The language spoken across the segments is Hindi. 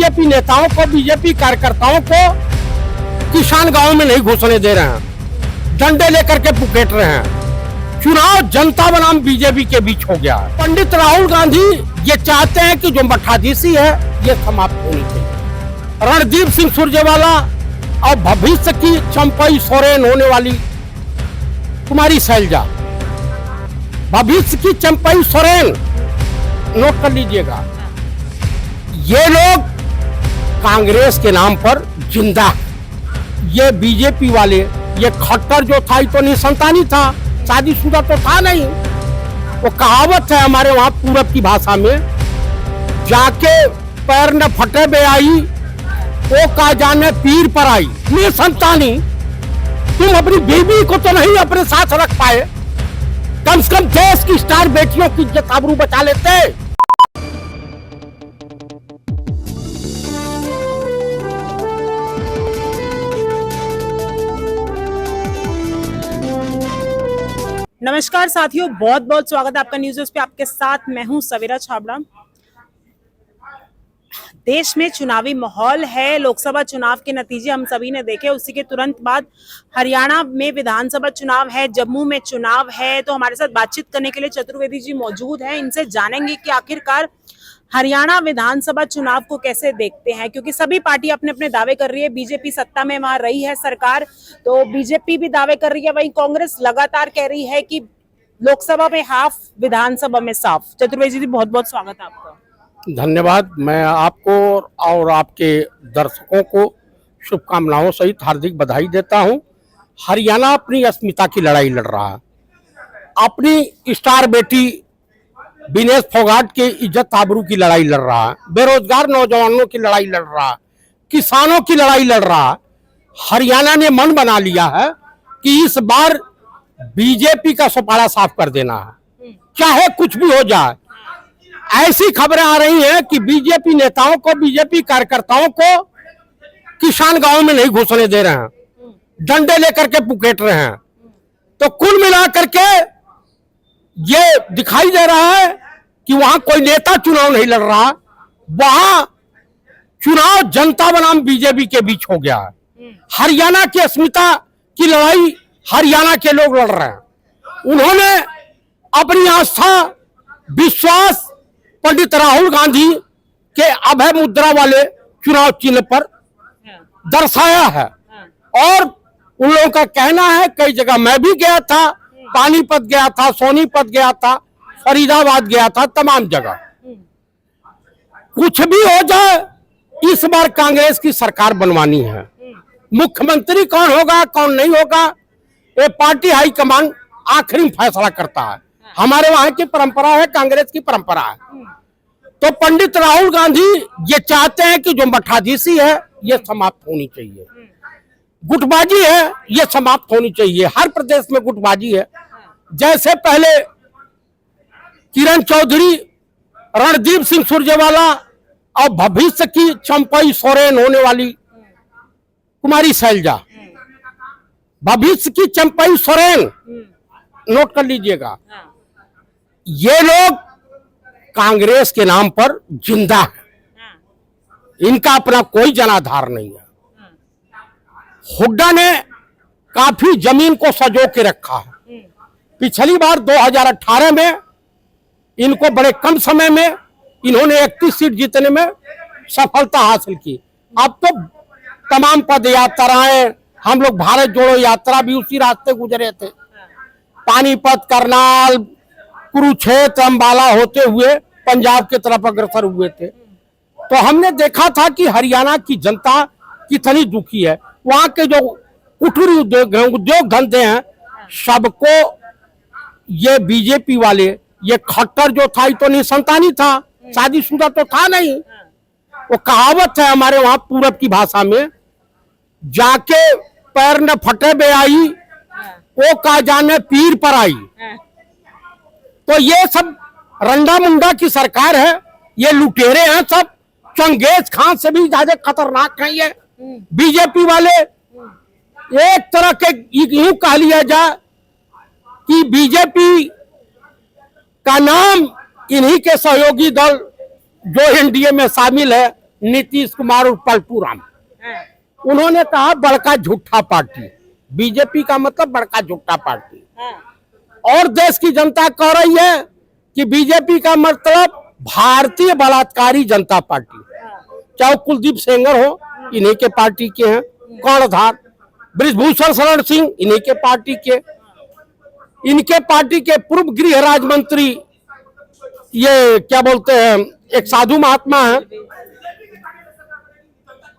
बीजेपी नेताओं को, बीजेपी कार्यकर्ताओं को किसान गांव में नहीं घुसने दे रहे हैं, डंडे लेकर के पुकेट रहे हैं। चुनाव जनता बनाम बीजेपी के बीच हो गया। पंडित राहुल गांधी ये चाहते हैं कि जो मठाधीशी है ये समाप्त होनी चाहिए। रणदीप सिंह सुरजेवाला और भविष्य की चंपई सोरेन होने वाली कुमारी शैलजा, भविष्य की चंपई सोरेन, नोट कर लीजिएगा। ये लोग कांग्रेस के नाम पर जिंदा, ये बीजेपी वाले, ये खट्टर जो था तो निसंतानी था, शादीशुदा तो था नहीं। वो कहावत है हमारे वहां पूरब की भाषा में, जाके पैर न फटे बे आई वो का जाने पीर पर आई। निसंतानी, तुम अपनी बीवी को तो नहीं अपने साथ रख पाए, कम से कम देश की स्टार बेटियों की इज्जत आबरू बचा लेते। नमस्कार साथियों, बहुत बहुत स्वागत है आपका न्यूज़ पे। आपके साथ मैं हूं सवेरा छाबड़ा। देश में चुनावी माहौल है, लोकसभा चुनाव के नतीजे हम सभी ने देखे। उसी के तुरंत बाद हरियाणा में विधानसभा चुनाव है, जम्मू में चुनाव है। तो हमारे साथ बातचीत करने के लिए चतुर्वेदी जी मौजूद हैं। इनसे जानेंगे कि आखिरकार हरियाणा विधानसभा चुनाव को कैसे देखते हैं, क्योंकि सभी पार्टी अपने अपने दावे कर रही है। बीजेपी सत्ता में वहां रही है सरकार, तो बीजेपी भी दावे कर रही है, वहीं कांग्रेस लगातार कह रही है कि लोकसभा में हाफ, विधानसभा में साफ। चतुर्वेदी जी बहुत बहुत स्वागत है आपका। धन्यवाद। मैं आपको और आपके दर्शकों को शुभकामनाओं सहित हार्दिक बधाई देता हूं। हरियाणा अपनी अस्मिता की लड़ाई लड़ रहा है, अपनी स्टार बेटी विनेश फोगाट के इज्जत आबरू की लड़ाई लड़ रहा है, बेरोजगार नौजवानों की लड़ाई लड़ रहा है, किसानों की लड़ाई लड़ रहा है। हरियाणा ने मन बना लिया है कि इस बार बीजेपी का सुपारा साफ कर देना है, चाहे कुछ भी हो जाए। ऐसी खबरें आ रही हैं कि बीजेपी नेताओं को, बीजेपी कार्यकर्ताओं को किसान गांव में नहीं घुसने दे रहे हैं, डंडे लेकर के पुकेट रहे हैं। तो कुल मिलाकर के ये दिखाई दे रहा है कि वहां कोई नेता चुनाव नहीं लड़ रहा, वहां चुनाव जनता बनाम बीजेपी के बीच हो गया है। हरियाणा की अस्मिता की लड़ाई हरियाणा के लोग लड़ रहे हैं। उन्होंने अपनी आस्था, विश्वास पंडित राहुल गांधी के अभय मुद्रा वाले चुनाव चिन्ह पर दर्शाया है। और उन लोगों का कहना है, कई जगह मैं भी गया था, पानीपत गया था, सोनीपत गया था, फरीदाबाद गया था, तमाम जगह। कुछ भी हो जाए, इस बार कांग्रेस की सरकार बनवानी है। मुख्यमंत्री कौन होगा, कौन नहीं होगा, ये पार्टी हाईकमान आखिरी फैसला करता है। हमारे वहां की परंपरा है, कांग्रेस की परंपरा है। तो पंडित राहुल गांधी ये चाहते हैं कि जो मठाधीशी है ये समाप्त होनी चाहिए, गुटबाजी है ये समाप्त होनी चाहिए। हर प्रदेश में गुटबाजी है। जैसे पहले किरण चौधरी, रणदीप सिंह सुरजेवाला और भविष्य की चंपई सोरेन होने वाली कुमारी शैलजा, भविष्य की चंपई सोरेन, नोट कर लीजिएगा। ये लोग कांग्रेस के नाम पर जिंदा है, इनका अपना कोई जनाधार नहीं है। हुड्डा ने काफी जमीन को सजो के रखा है। पिछली बार 2018 में इनको बड़े कम समय में इन्होंने 31 सीट जीतने में सफलता हासिल की। अब तो तमाम पद यात्राएं, हम लोग भारत जोड़ो यात्रा भी उसी रास्ते गुजरे थे। पानीपत, करनाल, कुरुक्षेत्र, अंबाला होते हुए पंजाब की तरफ अग्रसर हुए थे। तो हमने देखा था कि हरियाणा की जनता कितनी दुखी है। वहां के जो कुटीर उद्योग धंधे हैं, सबको ये बीजेपी वाले, ये खट्टर जो था तो निसंतानी था, शादीशुदा तो था नहीं। वो कहावत है हमारे वहां पूरब की भाषा में, जाके पैर न फटे बे आई वो का जाने पीर पर आई। तो ये सब रंडा मुंडा की सरकार है, ये लुटेरे हैं सब। चंगेज खान से भी ज्यादा खतरनाक है ये बीजेपी वाले। एक तरह के यूं कह लिया जाए कि बीजेपी का नाम इन्हीं के सहयोगी दल जो एनडीए में शामिल है, नीतीश कुमार और पलटू राम। हाँ, उन्होंने कहा बड़का झूठा पार्टी, बीजेपी का मतलब बड़का झूठा पार्टी। हाँ, और देश की जनता कह रही है कि बीजेपी का मतलब भारतीय बलात्कारी जनता पार्टी। हाँ, चाहे वो कुलदीप सेंगर हो, इन्हीं के पार्टी के हैं, कर्णधार बृजभूषण शरण सिंह इन्हीं के पार्टी के, इनके पार्टी के पूर्व गृह राज्य मंत्री, ये क्या बोलते हैं, एक साधु महात्मा है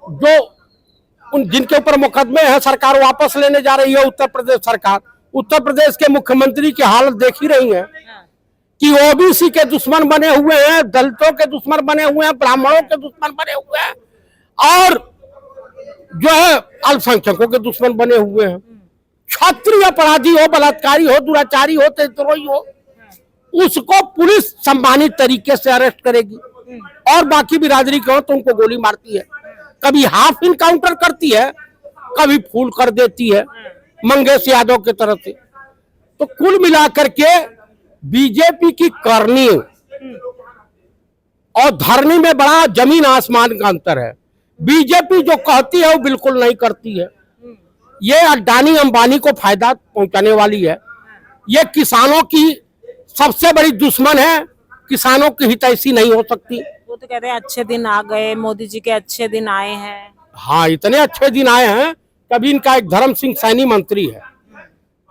जो जिनके ऊपर मुकदमे हैं, सरकार वापस लेने जा रही है उत्तर प्रदेश सरकार। उत्तर प्रदेश के मुख्यमंत्री की हालत देख ही रही है हाँ, कि ओबीसी के दुश्मन बने हुए हैं, दलितों के दुश्मन बने हुए हैं, ब्राह्मणों के दुश्मन बने हुए हैं और जो है अल्पसंख्यकों के दुश्मन बने हुए हैं। क्षत्रिय अपराधी हो, बलात्कारी हो, दुराचारी हो, देशद्रोही हो, उसको पुलिस सम्मानित तरीके से अरेस्ट करेगी और बाकी बिरादरी के हो तो उनको गोली मारती है, कभी हाफ इनकाउंटर करती है, कभी फूल कर देती है मंगेश यादव की तरफ से। तो कुल मिलाकर के बीजेपी की करनी और धरनी में बड़ा जमीन आसमान का अंतर है। बीजेपी जो कहती है वो बिल्कुल नहीं करती है। ये अडानी अंबानी को फायदा पहुंचाने वाली है। ये किसानों की सबसे बड़ी दुश्मन है, किसानों की हितैषी नहीं हो सकती। वो तो कहते हैं अच्छे दिन आ गए, मोदी जी के अच्छे दिन आए हैं। हाँ, इतने अच्छे दिन आए हैं। कभी इनका एक धर्म सिंह सैनी मंत्री है,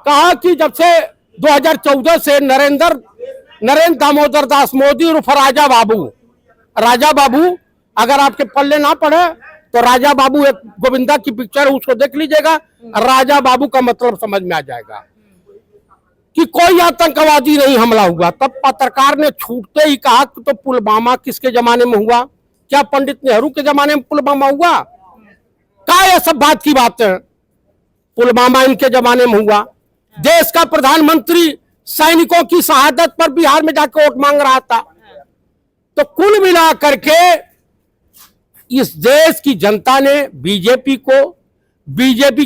कहा कि जब से 2014 से नरेंद्र दामोदर दास मोदी उर्फ राजा बाबू अगर आपके पल्ले ना पड़े तो राजा बाबू एक गोविंदा की पिक्चर है, उसको देख लीजिएगा, राजा बाबू का मतलब समझ में आ जाएगा कि कोई आतंकवादी नहीं हमला हुआ। तब पत्रकार ने छूटते ही कहा कि तो पुलवामा किसके जमाने में हुआ? क्या पंडित नेहरू के जमाने में पुलवामा हुआ? क्या ये सब बात की बात है? पुलवामा इनके जमाने में हुआ। देश का प्रधानमंत्री सैनिकों की शहादत पर बिहार में जाकर वोट मांग रहा था। तो कुल मिला करके इस देश की जनता ने बीजेपी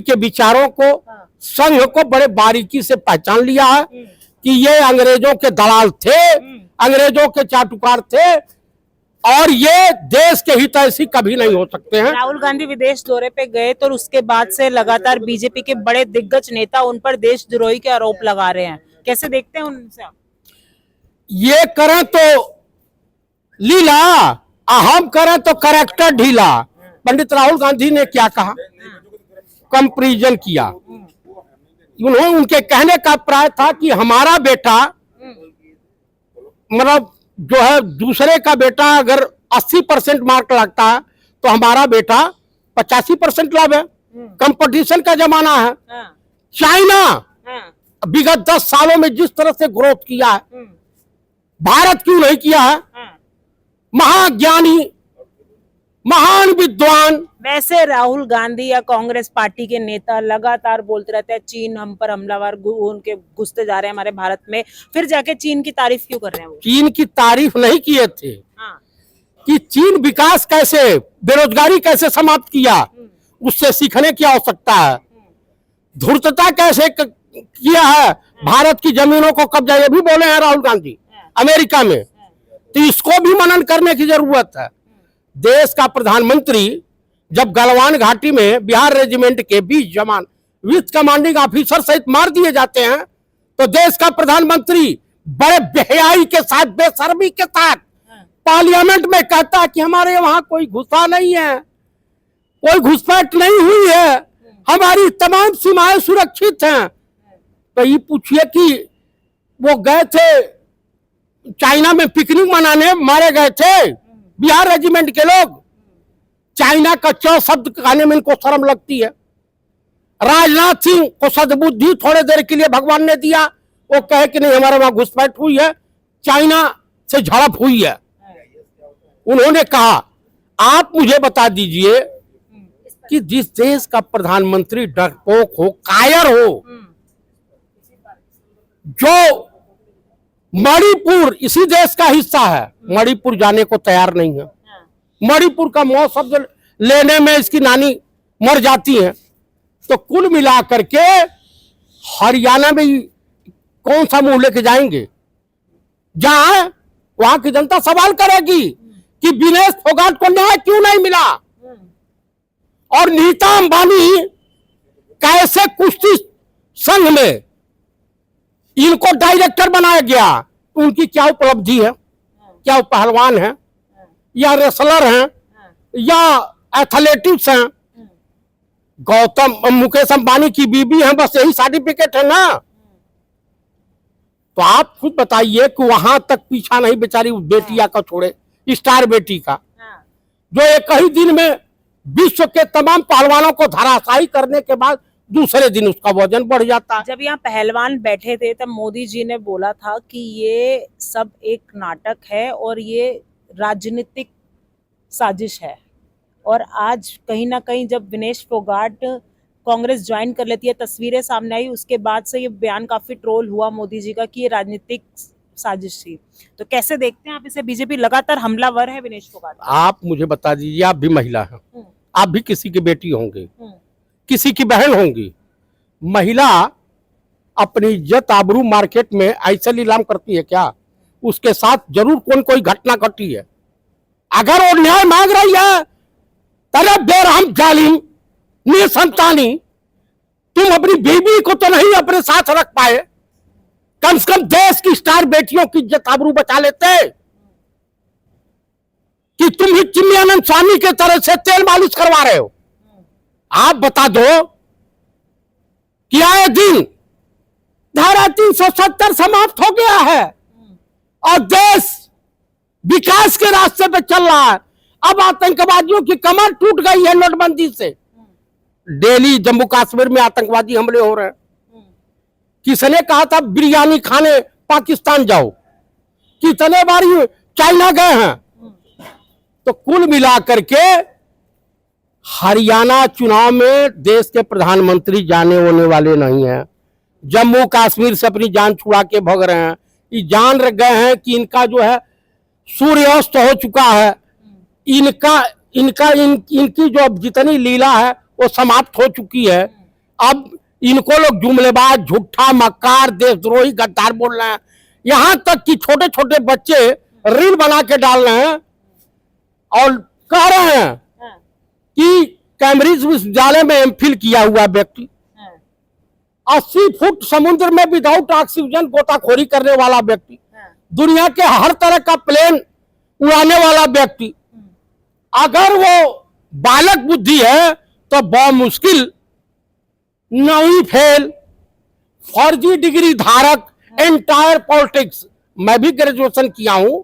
के विचारों को, संघ को बड़े बारीकी से पहचान लिया है कि ये अंग्रेजों के दलाल थे, अंग्रेजों के चाटुकार थे और ये देश के हितैषी कभी नहीं हो सकते हैं। राहुल गांधी विदेश दौरे पे गए तो उसके बाद से लगातार बीजेपी के बड़े दिग्गज नेता उन पर देशद्रोही के आरोप लगा रहे हैं। कैसे देखते हैं उनसे आप? ये करें तो लीला, हम करें तो करेक्टर ढीला। पंडित राहुल गांधी ने क्या कहा? कंपैरिजन किया। उन्होंने, उनके कहने का प्राय था कि हमारा बेटा, मतलब जो है दूसरे का बेटा अगर 80% मार्क लगता है तो हमारा बेटा 85% लाभ है। कंपटीशन का जमाना है। चाइना विगत 10 सालों में जिस तरह से ग्रोथ किया है, भारत क्यों नहीं किया है? महाज्ञानी, महान विद्वान। वैसे राहुल गांधी या कांग्रेस पार्टी के नेता लगातार बोलते रहते हैं चीन हम पर हमलावर उनके घुसते जा रहे हैं हमारे भारत में, फिर जाके चीन की तारीफ क्यों कर रहे हैं? वो चीन की तारीफ नहीं किए थे। हाँ। कि चीन विकास कैसे, बेरोजगारी कैसे समाप्त किया, उससे सीखने की आवश्यकता है। धूर्तता कैसे किया है, भारत की जमीनों को कब्जा, ये भी बोले हैं राहुल गांधी अमेरिका में। तो इसको भी मनन करने की जरूरत है। देश का प्रधानमंत्री जब गलवान घाटी में बिहार रेजिमेंट के 20 जवान विथ कमांडिंग ऑफिसर सहित मार दिए जाते हैं तो देश का प्रधानमंत्री बड़े बेहयाई के साथ, बेशर्मी के साथ पार्लियामेंट में कहता है कि हमारे वहां कोई घुसा नहीं है, कोई घुसपैठ नहीं हुई है, हमारी तमाम सीमाएं सुरक्षित हैं। तो ये पूछिए कि वो गए थे चाइना में पिकनिक मनाने, मारे गए थे बिहार रेजिमेंट के लोग। चाइना का च शब्द कहने में इनको शर्म लगती है। राजनाथ सिंह को सद्बुद्धि थोड़े देर के लिए भगवान ने दिया, वो कहे कि नहीं हमारे वहां घुसपैठ हुई है, चाइना से झड़प हुई है। उन्होंने कहा आप मुझे बता दीजिए कि जिस देश का प्रधानमंत्री डरपोक हो, कायर हो, जो मणिपुर इसी देश का हिस्सा है, मणिपुर जाने को तैयार नहीं है। मणिपुर का मौ शब्द लेने में इसकी नानी मर जाती है। तो कुल मिलाकर के हरियाणा में कौन सा मुंह लेके जाएंगे? जहां वहां की जनता सवाल करेगी कि विनेश फोगाट को न्याय क्यों नहीं मिला, और नीता अंबानी कैसे कुश्ती संघ में इनको डायरेक्टर बनाया गया, उनकी क्या उपलब्धि है, क्या वो पहलवान है या रेसलर हैं या एथलेटिक्स हैं। गौतम मुकेश अंबानी की बीबी है, बस यही सर्टिफिकेट है ना। तो आप खुद बताइए कि वहां तक पीछा नहीं बेचारी उस बेटिया का छोड़े, स्टार बेटी का, जो एक ही दिन में विश्व के तमाम पहलवानों को धराशायी करने के बाद दूसरे दिन उसका वजन बढ़ जाता है। जब यहाँ पहलवान बैठे थे तब मोदी जी ने बोला था कि ये सब एक नाटक है और ये राजनीतिक साजिश है, और आज कहीं ना कहीं जब विनेश फोगाट कांग्रेस ज्वाइन कर लेती है, तस्वीरें सामने आई, उसके बाद से ये बयान काफी ट्रोल हुआ मोदी जी का कि ये राजनीतिक साजिश थी। तो कैसे देखते हैं आप इसे? बीजेपी लगातार हमलावर है विनेश फोगाट। आप मुझे बता दीजिए, आप भी महिला हैं, आप भी किसी की बेटी होंगी, किसी की बहन होंगी। महिला अपनी इज्जत आबरू मार्केट में ऐसे नीलाम करती है क्या? उसके साथ जरूर कोई घटना घटी है। अगर वो न्याय मांग रही है, तेरे बेरहम जालिम निसंतानी, तुम अपनी बीवी को तो नहीं अपने साथ रख पाए, कम से कम देश की स्टार बेटियों की इज्जत आबरू बचा लेते, कि तुम ही चिन्मयानंद स्वामी के तरह से तेल मालिश करवा रहे हो। आप बता दो कि आए दिन धारा 370 समाप्त हो गया है और देश विकास के रास्ते पे चल रहा है। अब आतंकवादियों की कमर टूट गई है नोटबंदी से। डेली जम्मू कश्मीर में आतंकवादी हमले हो रहे हैं। किसने कहा था बिरयानी खाने पाकिस्तान जाओ? कितने बार चाइना गए हैं? तो कुल मिलाकर के हरियाणा चुनाव में देश के प्रधानमंत्री जाने होने वाले नहीं हैं। जम्मू कश्मीर से अपनी जान छुड़ा के भग रहे हैं। ये जान गए हैं कि इनका जो है सूर्यास्त हो चुका है, इनकी जो जितनी लीला है वो समाप्त हो चुकी है। अब इनको लोग जुमलेबाज, झूठा, मक्कार, देशद्रोही, गद्दार बोल रहे हैं। यहां तक कि छोटे छोटे बच्चे रील बना के डाल रहे हैं और कह रहे हैं कि कैम्ब्रिज विश्वविद्यालय में एमफिल किया हुआ व्यक्ति, 80 फुट समुद्र में विदाउट ऑक्सीजन गोताखोरी करने वाला व्यक्ति, दुनिया के हर तरह का प्लेन उड़ाने वाला व्यक्ति, अगर वो बालक बुद्धि है तो बहुत मुश्किल 9वीं फेल, फर्जी डिग्री धारक, एंटायर पॉलिटिक्स। मैं भी ग्रेजुएशन किया हूं,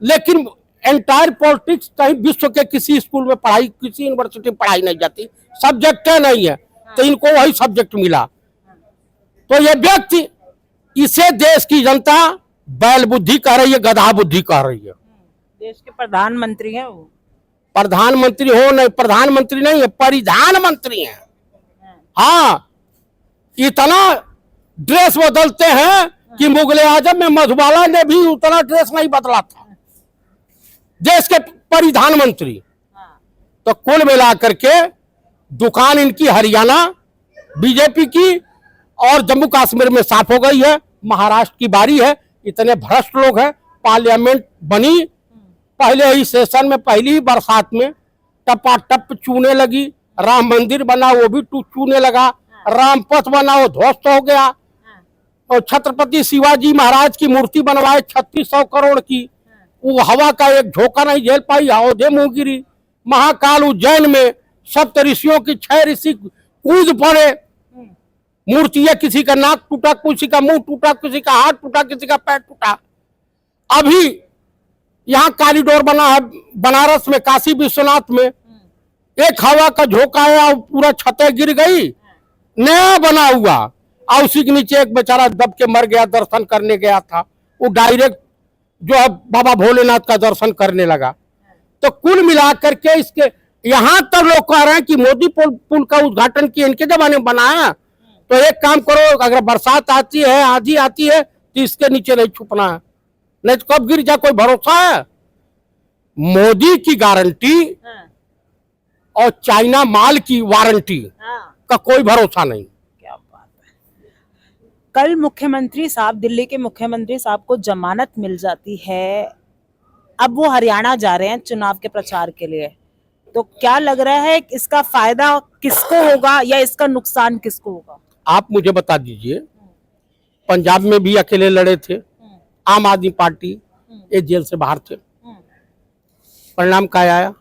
लेकिन एंटायर पॉलिटिक्स कहीं विश्व के किसी स्कूल में पढ़ाई, किसी यूनिवर्सिटी में पढ़ाई नहीं जाती, सब्जेक्ट नहीं है, तो इनको वही सब्जेक्ट मिला। तो ये व्यक्ति, इसे देश की जनता बैल बुद्धि कह रही है, गधा बुद्धि कह रही है। देश के प्रधानमंत्री हैं वो। प्रधानमंत्री हो नहीं, प्रधानमंत्री नहीं है, परिधान मंत्री हैं। हाँ, इतना ड्रेस बदलते हैं कि मुगले आजम में मधुबाला ने भी उतना ड्रेस नहीं बदला था, देश के परिधान मंत्री। तो कुल मिलाकर के दुकान इनकी हरियाणा बीजेपी की और जम्मू कश्मीर में साफ हो गई है। महाराष्ट्र की बारी है। इतने भ्रष्ट लोग हैं। पार्लियामेंट बनी, पहले ही सेशन में, पहली ही बरसात में टपाटप चूने लगी। राम मंदिर बना, वो भी चूने लगा। रामपथ बना, वो ध्वस्त हो गया। और छत्रपति शिवाजी महाराज की मूर्ति बनवाए 3600 करोड़ की, वो हवा का एक झोंका नहीं झेल पाई, औधे मुंह गिरी। महाकाल उज्जैन में सप्त ऋषियों की 6 ऋषि कूद पड़े। मूर्तियां, किसी का नाक टूटा, किसी का मुंह टूटा, किसी का हाथ टूटा, किसी का पैर टूटा। अभी यहाँ कॉरिडोर बना है बनारस में, काशी विश्वनाथ में, एक हवा का झोंका आया, पूरा छतें गिर गई, नया बना हुआ। और उसी के नीचे एक बेचारा दब के मर गया, दर्शन करने गया था, वो डायरेक्ट जो है बाबा भोलेनाथ का दर्शन करने लगा। तो कुल मिलाकर के इसके यहां तक लोग कह रहे हैं कि मोदी पुल का उद्घाटन किया इनके जमाने में बनाया। तो एक काम करो, अगर बरसात आती है, आंधी आती है, तो इसके नीचे नहीं छुपना है, नहीं तो कब गिर जाए कोई भरोसा है। मोदी की गारंटी और चाइना माल की वारंटी का कोई भरोसा नहीं। क्या बात है। कल मुख्यमंत्री साहब, दिल्ली के मुख्यमंत्री साहब को जमानत मिल जाती है अब वो हरियाणा जा रहे हैं चुनाव के प्रचार के लिए, तो क्या लग रहा है इसका फायदा किसको होगा या इसका नुकसान किसको होगा? आप मुझे बता दीजिए, पंजाब में भी अकेले लड़े थे, आम आदमी पार्टी, ये जेल से बाहर थे, परिणाम क्या आया?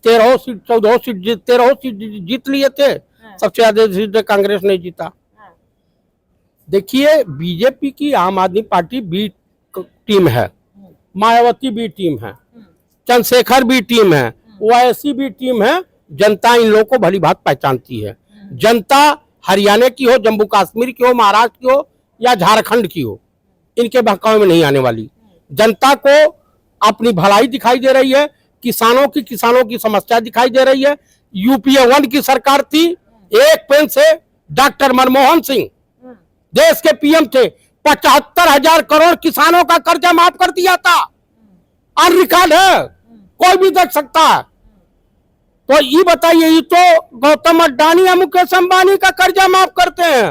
13 सीट 14 सीट 13 सीट जीत लिए थे, सबसे ज्यादा सीट कांग्रेस ने जीता। देखिए, बीजेपी की आम आदमी पार्टी बी टीम है, मायावती बी टीम है, चंद्रशेखर बी टीम है, ओवैसी भी टीम है। जनता इन लोगों को भली भांति पहचानती है। जनता हरियाणा की हो, जम्मू कश्मीर की हो, महाराष्ट्र की हो या झारखंड की हो, इनके बहकावे में नहीं आने वाली। जनता को अपनी भलाई दिखाई दे रही है, किसानों की समस्या दिखाई दे रही है। यूपीए 1 की सरकार थी, एक पेन से डॉक्टर मनमोहन सिंह देश के पीएम थे, 75,000 करोड़ किसानों का कर्जा माफ कर दिया था। ऑन रिकॉर्ड है, कोई भी देख सकता है। तो ये बताइए, ये तो गौतम अडानी या मुकेश अंबानी का कर्जा माफ करते हैं।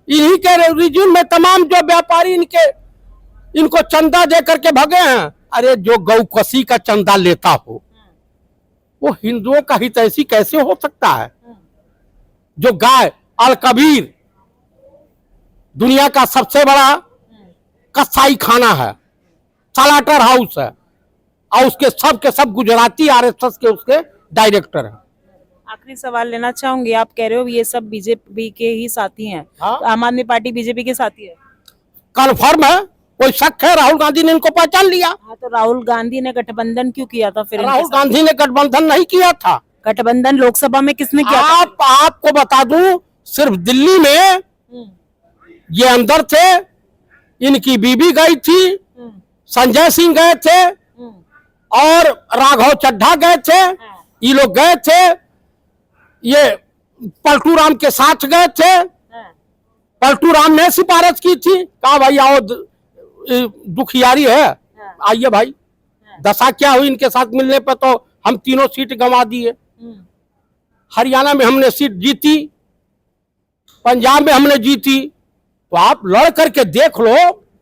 इन्हीं के रिज्यूम में तमाम जो व्यापारी इनको चंदा दे करके भगे हैं। अरे जो गौकसी का चंदा लेता हो वो हिंदुओं का हितैषी कैसे हो सकता है? जो गाय अल कबीर दुनिया का सबसे बड़ा कसाई खाना है, सलाटर हाउस है, और उसके सब के सब गुजराती आरएसएस के उसके डायरेक्टर हैं। आखिरी सवाल लेना चाहूंगी, आप कह रहे हो ये सब बीजेपी के ही साथी हैं, हाँ? तो आम आदमी पार्टी बीजेपी के साथी है? कन्फर्म है, कोई शक है? राहुल गांधी ने इनको पहचान लिया। हाँ, तो राहुल गांधी ने गठबंधन क्यों किया था फिर? राहुल गांधी ने गठबंधन नहीं किया था। गठबंधन लोकसभा में किसने किया था? आपको बता दूं, सिर्फ दिल्ली में ये अंदर थे, इनकी बीबी गई थी, संजय सिंह गए थे और राघव चड्ढा गए थे, ये लोग गए थे, ये पलटू राम के साथ गए थे। पलटू राम ने सिफारिश की थी, कहा भाई आओ, दुखियारी है, आइए भाई। दशा क्या हुई इनके साथ मिलने पर, तो हम तीनों सीट गंवा दिए। हरियाणा में हमने सीट जीती, पंजाब में हमने जीती। तो आप लड़ करके देख लो,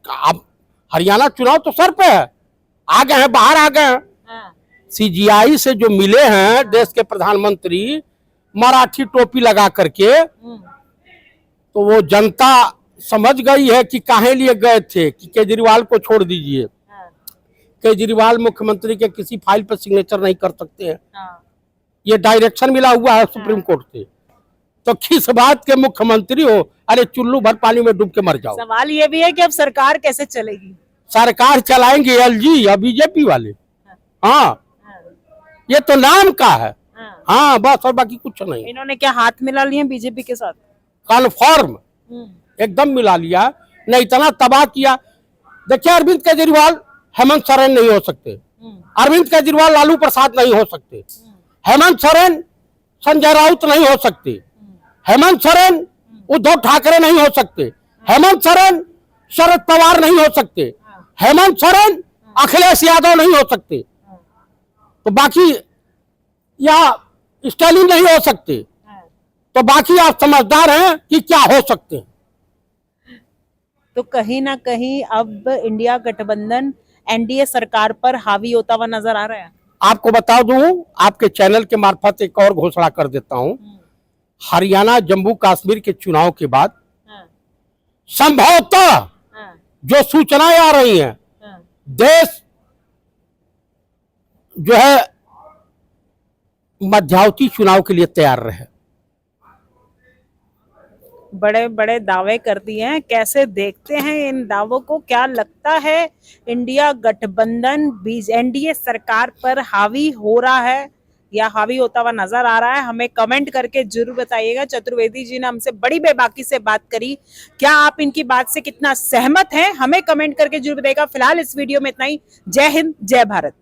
अब हरियाणा चुनाव तो सर पे है, आ गए हैं, बाहर आ गए हैं। सीजीआई से जो मिले हैं देश के प्रधानमंत्री, मराठी टोपी लगा करके, तो वो जनता समझ गई है कि काहे लिए गए थे, कि केजरीवाल को छोड़ दीजिए। केजरीवाल मुख्यमंत्री के किसी फाइल पर सिग्नेचर नहीं कर सकते हैं, ये डायरेक्शन मिला हुआ है सुप्रीम कोर्ट से। तो किस बात के मुख्यमंत्री हो? अरे चुल्लू भर पानी में डूब के मर जाओ। सवाल ये भी है कि अब सरकार कैसे चलेगी? सरकार चलाएंगे एलजी या बीजेपी वाले? हाँ, ये तो नाम का है। हाँ बस, और बाकी कुछ नहीं। इन्होंने क्या हाथ मिला लिए बीजेपी के साथ? कन्फर्म एकदम मिला लिया, नहीं इतना तबाह किया। देखिए, अरविंद केजरीवाल हेमंत सोरेन नहीं हो सकते, अरविंद केजरीवाल लालू प्रसाद नहीं हो सकते, हेमंत सोरेन संजय राउत नहीं हो सकते, हेमंत सोरेन उद्धव ठाकरे नहीं हो सकते, हेमंत सोरेन शरद पवार नहीं हो सकते, हेमंत सोरेन अखिलेश यादव नहीं हो सकते, तो बाकी या स्टालिन नहीं हो सकते। तो बाकी आप समझदार हैं कि क्या हो सकते हैं। तो कहीं ना कहीं अब इंडिया गठबंधन एनडीए सरकार पर हावी होता हुआ नजर आ रहा है। आपको बता दूं, आपके चैनल के मार्फत एक और घोषणा कर देता हूं, हरियाणा जम्मू कश्मीर के चुनाव के बाद संभवतः जो सूचनाएं आ रही हैं, देश जो है मध्यावधि चुनाव के लिए तैयार रहे। बड़े बड़े दावे कर दिए हैं, कैसे देखते हैं इन दावों को? क्या लगता है इंडिया गठबंधन एनडीए सरकार पर हावी हो रहा है या हावी होता हुआ नजर आ रहा है? हमें कमेंट करके जरूर बताइएगा। चतुर्वेदी जी ने हमसे बड़ी बेबाकी से बात करी, क्या आप इनकी बात से कितना सहमत हैं? हमें कमेंट करके जरूर बताइएगा। फिलहाल इस वीडियो में इतना ही। जय हिंद, जय भारत।